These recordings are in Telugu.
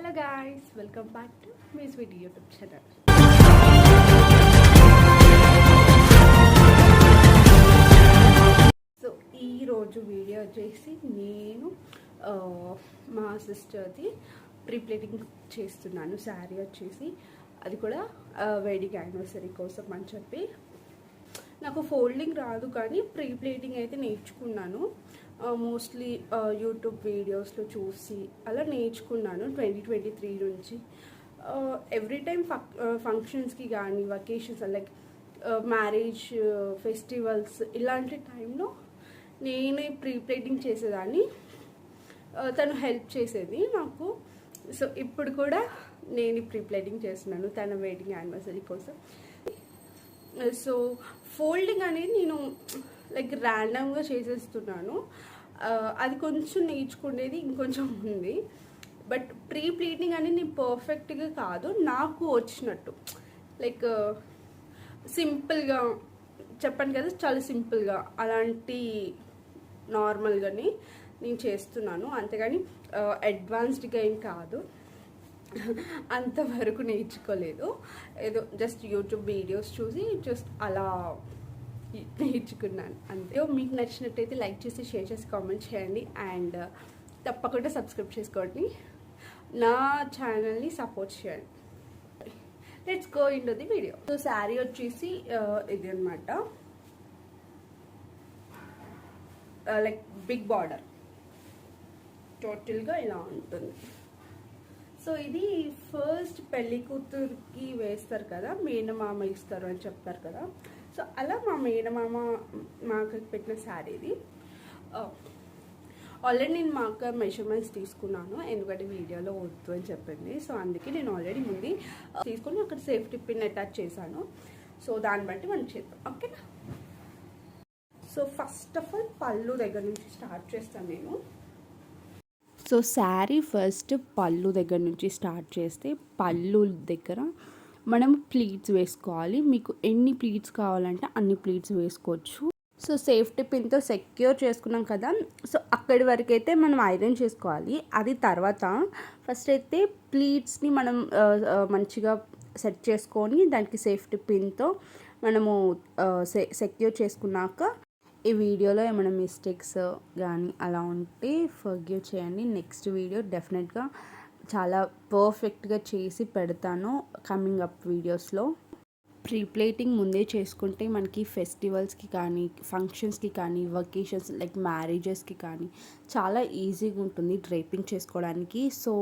Hello guys, welcome back to my sweet YouTube channel. So ఈ రోజు వీడియో వచ్చేసి నేను మా సిస్టర్ది ప్రీ ప్లేటింగ్ చేస్తున్నాను. శారీ వచ్చేసి అది కూడా వెడ్డింగ్ యానివర్సరీ కోసం అని చెప్పి. నాకు ఫోల్డింగ్ రాదు కానీ ప్రీ ప్లేటింగ్ అయితే నేర్చుకున్నాను. మోస్ట్లీ యూట్యూబ్ వీడియోస్లో చూసి అలా నేర్చుకున్నాను 2023 నుంచి. ఎవ్రీ టైం ఫంక్షన్స్కి కానీ వెకేషన్స్ లైక్ మ్యారేజ్ ఫెస్టివల్స్ ఇలాంటి టైంలో నేనే ప్రీ ప్లేటింగ్ చేసేదాన్ని. తను హెల్ప్ చేసేది నాకు. సో ఇప్పుడు కూడా నేను ప్రీ ప్లేటింగ్ చేస్తున్నాను తన వెడ్డింగ్ యానివర్సరీ కోసం. సో ఫోల్డింగ్ అనేది నేను లైక్ ర్యాండమ్గా చేసేస్తున్నాను. అది కొంచెం నేర్చుకునేది ఇంకొంచెం ఉంది. బట్ ప్రీ ప్లీటింగ్ అనేది నేను పర్ఫెక్ట్గా కాదు, నాకు వచ్చినట్టు లైక్ సింపుల్గా చెప్పాను కదా, చాలా సింపుల్గా అలాంటి నార్మల్గానే నేను చేస్తున్నాను. అంతేగాని అడ్వాన్స్డ్గా ఏం కాదు, అంతవరకు నేర్చుకోలేదు. ఏదో జస్ట్ యూట్యూబ్ వీడియోస్ చూసి జస్ట్ అలా నేర్చుకున్నాను అంతే. మీకు నచ్చినట్టయితే లైక్ చేసి షేర్ చేసి కామెంట్ చేయండి అండ్ తప్పకుండా సబ్స్క్రైబ్ చేసుకోండి, నా ఛానల్ని సపోర్ట్ చేయండి. Let's go in to the video. So sari వచ్చేసి ఇది అనమాట, లైక్ బిగ్ బార్డర్ టోటల్గా ఇలా ఉంటుంది. సో ఇది ఫస్ట్ పెళ్లి కూతురికి వేస్తారు కదా, మేనమామ ఇస్తారు అని చెప్తారు కదా. సో అలా మా మేనమామ మాకు పెట్టిన శారీ ఇది. ఆల్రెడీ నేను మా అక్క మెజర్మెంట్స్ తీసుకున్నాను, ఎందుకంటే వీడియోలో వద్దు అని చెప్పింది. సో అందుకే నేను ఆల్రెడీ ముందు తీసుకొని అక్కడ సేఫ్టీ పిన్ అటాచ్ చేశాను. సో దాన్ని బట్టి మనం చేద్దాం, ఓకేనా. సో ఫస్ట్ ఆఫ్ ఆల్ పళ్ళు దగ్గర నుంచి స్టార్ట్ చేస్తాను నేను. సో శారీ ఫస్ట్ పళ్ళు దగ్గర నుంచి స్టార్ట్ చేస్తే, పళ్ళు దగ్గర మనం ప్లీట్స్ వేసుకోవాలి. మీకు ఎన్ని ప్లీట్స్ కావాలంటే అన్ని ప్లీట్స్ వేసుకోవచ్చు. సో సేఫ్టీ పిన్తో సెక్యూర్ చేసుకున్నాం కదా, సో అక్కడి వరకు అయితే మనం ఐరన్ చేసుకోవాలి. అది తర్వాత ఫస్ట్ అయితే ప్లీట్స్ని మనం మంచిగా సెట్ చేసుకొని దానికి సేఫ్టీ పిన్తో మనము సెక్యూర్ చేసుకున్నాక, ఈ వీడియోలో ఏమైనా మిస్టేక్స్ కానీ అలా ఉంటే ఫర్గివ్ చేయండి. నెక్స్ట్ వీడియో డెఫినెట్గా చాలా పర్ఫెక్ట్గా చేసి పెడతాను కమింగ్ అప్ వీడియోస్లో. ప్రీ ప్లేటింగ్ ముందే చేసుకుంటే మనకి ఫెస్టివల్స్కి కానీ ఫంక్షన్స్కి కానీ వెకేషన్స్ లైక్ మ్యారేజెస్కి కానీ చాలా ఈజీగా ఉంటుంది డ్రైపింగ్ చేసుకోవడానికి. సో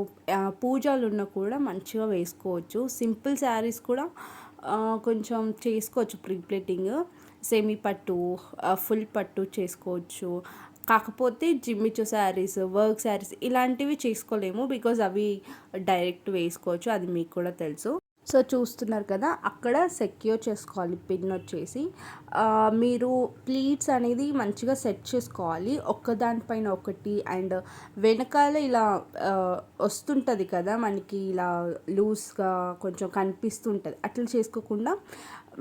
పూజలు ఉన్నా కూడా మంచిగా వేసుకోవచ్చు. సింపుల్ శారీస్ కూడా కొంచెం చేసుకోవచ్చు ప్రీ ప్లేటింగ్. సెమీ పట్టు, ఫుల్ పట్టు చేసుకోవచ్చు. కాకపోతే జిమ్మిచు శారీస్, వర్క్ శారీస్ ఇలాంటివి చేసుకోలేము, బికాజ్ అవి డైరెక్ట్ వేసుకోవచ్చు, అది మీకు కూడా తెలుసు. సో చూస్తున్నారు కదా, అక్కడ సెక్యూర్ చేసుకోవాలి పిన్ వచ్చేసి. మీరు ప్లీట్స్ అనేది మంచిగా సెట్ చేసుకోవాలి ఒక్కదానిపైన ఒకటి. అండ్ వెనకాల ఇలా వస్తుంటుంది కదా మనకి, ఇలా లూజ్గా కొంచెం కనిపిస్తుంటుంది, అట్లా చేసుకోకుండా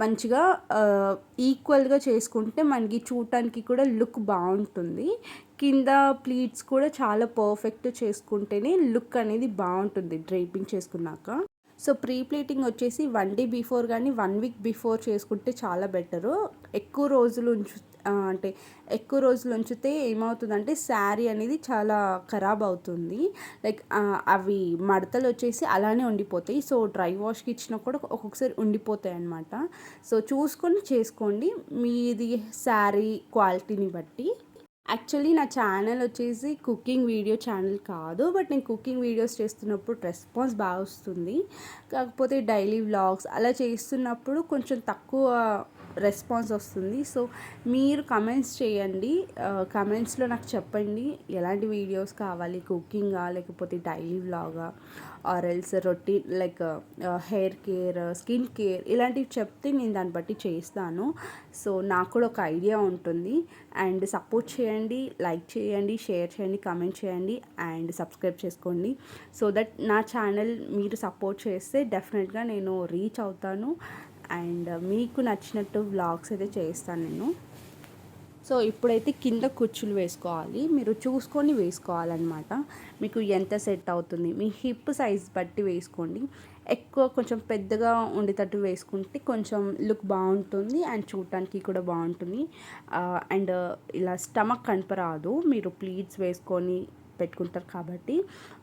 మంచిగా ఈక్వల్గా చేసుకుంటే మనకి చూడటానికి కూడా లుక్ బాగుంటుంది. కింద ప్లీట్స్ కూడా చాలా పర్ఫెక్ట్ చేసుకుంటేనే లుక్ అనేది బాగుంటుంది డ్రైపింగ్ చేసుకున్నాక. సో ప్రీ ప్లేటింగ్ వచ్చేసి 1 డే బిఫోర్ కానీ 1 వీక్ బిఫోర్ చేసుకుంటే చాలా బెటరు. ఎక్కువ రోజులు ఉంచితే ఏమవుతుందంటే శారీ అనేది చాలా ఖరాబ్ అవుతుంది. లైక్ అవి మడతలు వచ్చేసి అలానే ఉండిపోతాయి. సో డ్రై వాష్కి ఇచ్చినా కూడా ఒక్కొక్కసారి ఉండిపోతాయి అన్నమాట. సో చూసుకొని చేసుకోండి మీది శారీ క్వాలిటీని బట్టి. యాక్చువల్లీ నా ఛానల్ వచ్చేసి కుకింగ్ వీడియో ఛానల్ కాదు, బట్ నేను కుకింగ్ వీడియోస్ చేస్తున్నప్పుడు రెస్పాన్స్ బాగా వస్తుంది. కాకపోతే డైలీ వ్లాగ్స్ అలా చేస్తున్నప్పుడు కొంచెం తక్కువ రెస్పాన్స్ వస్తుంది. సో మీరు కమెంట్స్ చేయండి, కమెంట్స్లో నాకు చెప్పండి ఎలాంటి వీడియోస్ కావాలి, కుకింగా లేకపోతే డైలీ వ్లాగా or else routine like hair care, skin care ఇలాంటివి చెప్తే నేను దాన్ని బట్టి చేస్తాను. సో నాకు కూడా ఒక ఐడియా ఉంటుంది. అండ్ సపోర్ట్ చేయండి, లైక్ చేయండి, షేర్ చేయండి, కమెంట్ చేయండి అండ్ సబ్స్క్రైబ్ చేసుకోండి. సో దట్ నా ఛానల్ మీరు సపోర్ట్ చేస్తే డెఫినెట్గా నేను రీచ్ అవుతాను అండ్ మీకు నచ్చినట్టు వ్లాగ్స్ అయితే చేస్తాను నేను. సో ఇప్పుడైతే కింద కుచ్చులు వేసుకోవాలి. మీరు చూసుకొని వేసుకోవాలన్నమాట. మీకు ఎంత సెట్ అవుతుంది మీ హిప్ సైజ్ బట్టి వేసుకోండి. ఎక్కువ కొంచెం పెద్దగా ఉండేటట్టు వేసుకుంటే కొంచెం లుక్ బాగుంటుంది అండ్ చూడటానికి కూడా బాగుంటుంది. అండ్ ఇలా స్టమక్ కనపరాదు మీరు ప్లీట్స్ వేసుకొని పెట్టుకుంటారు కాబట్టి.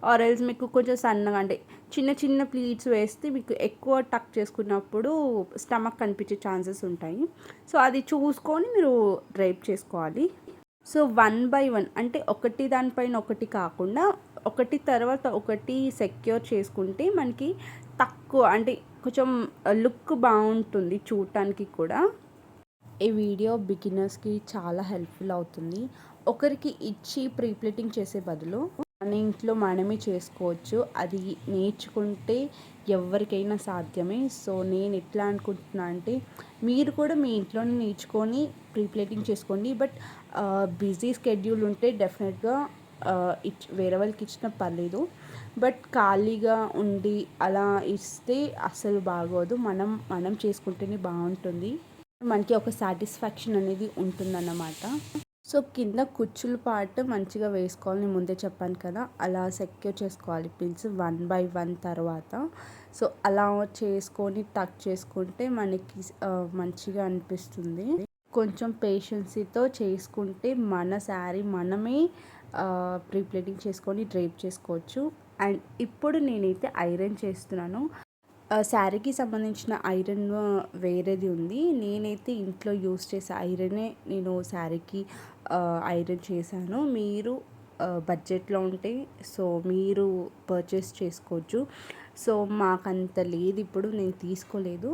ఆర్ ఎల్స్ మీకు కొంచెం సన్నగా అంటే చిన్న చిన్న ప్లీట్స్ వేస్తే మీకు ఎక్కువ టక్ చేసుకున్నప్పుడు స్టమక్ కనిపించే ఛాన్సెస్ ఉంటాయి. సో అది చూసుకొని మీరు డ్రైప్ చేసుకోవాలి. సో 1 బై 1 అంటే ఒకటి దానిపైన ఒకటి కాకుండా ఒకటి తర్వాత ఒకటి సెక్యూర్ చేసుకుంటే మనకి తక్కువ అంటే కొంచెం లుక్ బాగుంటుంది చూడటానికి కూడా. ఈ వీడియో బిగినర్స్కి చాలా హెల్ప్ఫుల్ అవుతుంది. ఒకరికి ఇచ్చి ప్రీప్లేటింగ్ చేసే బదులు మన ఇంట్లో మనమే చేసుకోవచ్చు. అది నేర్చుకుంటే ఎవరికైనా సాధ్యమే. సో నేను ఎట్లా అనుకుంటున్నా అంటే మీరు కూడా మీ ఇంట్లోనే నేర్చుకొని ప్రీప్లేటింగ్ చేసుకోండి. బట్ బిజీ స్కెడ్యూల్ ఉంటే డెఫినెట్గా వేరే వాళ్ళకి ఇచ్చినా పర్లేదు. బట్ ఖాళీగా ఉండి అలా ఇస్తే అస్సలు బాగోదు. మనం చేసుకుంటేనే బాగుంటుంది. మనకి ఒక సాటిస్ఫాక్షన్ అనేది ఉంటుందన్నమాట. సో కింద కుచ్చుల పార్ట్ మంచిగా వేసుకోవాలని ముందే చెప్పాను కదా, అలా సెక్యూర్ చేసుకోవాలి పిన్స్ 1 బై 1 తర్వాత. సో అలా చేసుకొని టక్ చేసుకుంటే మనకి మంచిగా అనిపిస్తుంది. కొంచెం పేషెన్సీతో చేసుకుంటే మన శారీ మనమే ప్రీప్లేటింగ్ చేసుకొని డ్రైప్ చేసుకోవచ్చు. అండ్ ఇప్పుడు నేనైతే ఐరన్ చేస్తున్నాను. శారీకి సంబంధించిన ఐరన్ వేరేది ఉంది. నేనైతే ఇంట్లో యూస్ చేసే ఐరనే నేను శారీకి ఐరన్ చేశాను. మీరు బడ్జెట్లో ఉంటే సో మీరు పర్చేస్ చేసుకోవచ్చు. సో మాకంత లేదు, ఇప్పుడు నేను తీసుకోలేదు.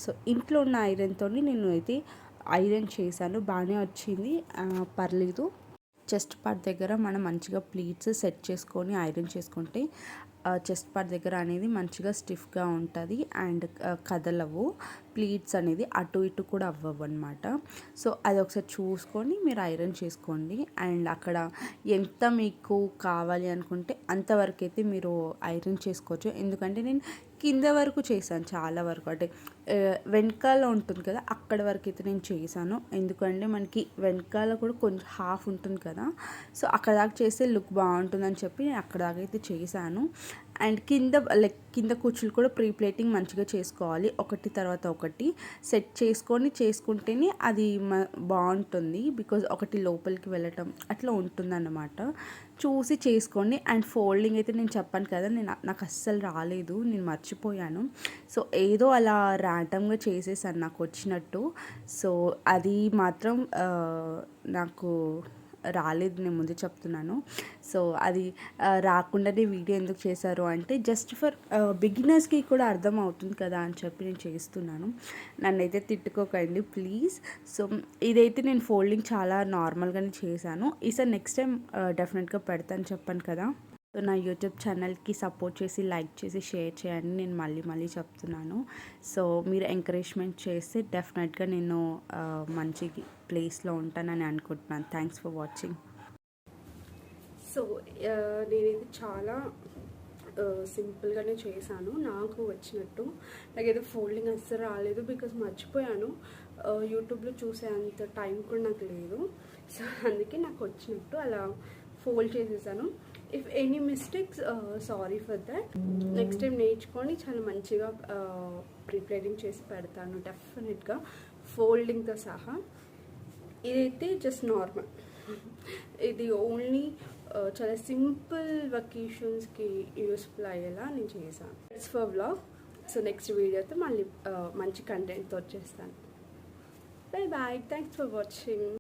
సో ఇంట్లో ఉన్న ఐరన్తో నేను అయితే ఐరన్ చేశాను. బాగానే వచ్చింది, పర్లేదు. చెస్ట్ పార్ట్ దగ్గర మనం మంచిగా ప్లీట్స్ సెట్ చేసుకొని ఐరన్ చేసుకుంటే చెస్ట్ పార్ట్ దగ్గర అనేది మంచిగా స్టిఫ్గా ఉంటుంది అండ్ కదలవు. ప్లీట్స్ అనేది అటు ఇటు కూడా అవ్వవు అనమాట. సో అది ఒకసారి చూసుకొని మీరు ఐరన్ చేసుకోండి. అండ్ అక్కడ ఎంత మీకు కావాలి అనుకుంటే అంతవరకు అయితే మీరు ఐరన్ చేసుకోవచ్చు. ఎందుకంటే నేను కింద వరకు చేశాను, చాలా వరకు అంటే వెనకాల ఉంటుంది కదా అక్కడ వరకు అయితే నేను చేశాను. ఎందుకంటే మనకి వెనకాల కూడా కొంచెం హాఫ్ ఉంటుంది కదా, సో అక్కడ దాకా చేస్తే లుక్ బాగుంటుందని చెప్పి నేను అక్కడ దాకా అయితే చేశాను. అండ్ కింద కుచ్చులు కూడా ప్రీప్లేటింగ్ మంచిగా చేసుకోవాలి. ఒకటి తర్వాత ఒకటి సెట్ చేసుకుంటేనే అది బాగుంటుంది. బికాజ్ ఒకటి లోపలికి వెళ్ళటం అట్లా ఉంటుందన్నమాట. చూసి చేసుకోండి. అండ్ ఫోల్డింగ్ అయితే నేను చెప్పాను కదా, నాకు అస్సలు రాలేదు, నేను మర్చిపోయాను. సో ఏదో అలా ర్యాండమ్గా చేసేసాను నాకు వచ్చినట్టు. సో అది మాత్రం నాకు రాలేదు, నేను ముందే చెప్తున్నాను. సో అది రాకుండానే వీడియో ఎందుకు చేశారు అంటే జస్ట్ ఫర్ బిగినర్స్కి కూడా అర్థం అవుతుంది కదా అని చెప్పి నేను చేస్తున్నాను. నన్నైతే తిట్టుకోకండి ప్లీజ్. సో ఇదైతే నేను ఫోల్డింగ్ చాలా నార్మల్గానే చేశాను. ఈసారి నెక్స్ట్ టైం డెఫినెట్గా పెడతాను చెప్పాను కదా. సో నా యూట్యూబ్ ఛానల్కి సపోర్ట్ చేసి లైక్ చేసి షేర్ చేయండి, నేను మళ్ళీ చెప్తున్నాను. సో మీరు ఎంకరేజ్మెంట్ చేస్తే డెఫినెట్గా నేను మంచి ప్లేస్లో ఉంటానని అనుకుంటున్నాను. Thanks for watching. సో నేనైతే చాలా సింపుల్గానే చేశాను నాకు వచ్చినట్టు. నాకైతే ఫోల్డింగ్ అస్సలు రాలేదు బికాజ్ మర్చిపోయాను. యూట్యూబ్లో చూసే అంత టైం కూడా నాకు లేదు. సో అందుకే నాకు వచ్చినట్టు అలా ఫోల్డ్ చేసేసాను. If any mistakes sorry for that. Next time నేర్చుకొని చాలా మంచిగా ప్రిపేరింగ్ చేసి పెడతాను డెఫినెట్గా, ఫోల్డింగ్తో సహా. ఇదైతే జస్ట్ నార్మల్, ఇది ఓన్లీ చాలా సింపుల్ వెకేషన్స్కి యూస్ఫుల్ అయ్యేలా నేను చేశాను. It's for vlog. So next వీడియోతో మళ్ళీ మంచి కంటెంట్తో వచ్చేస్తాను. Bye bye, thanks for watching.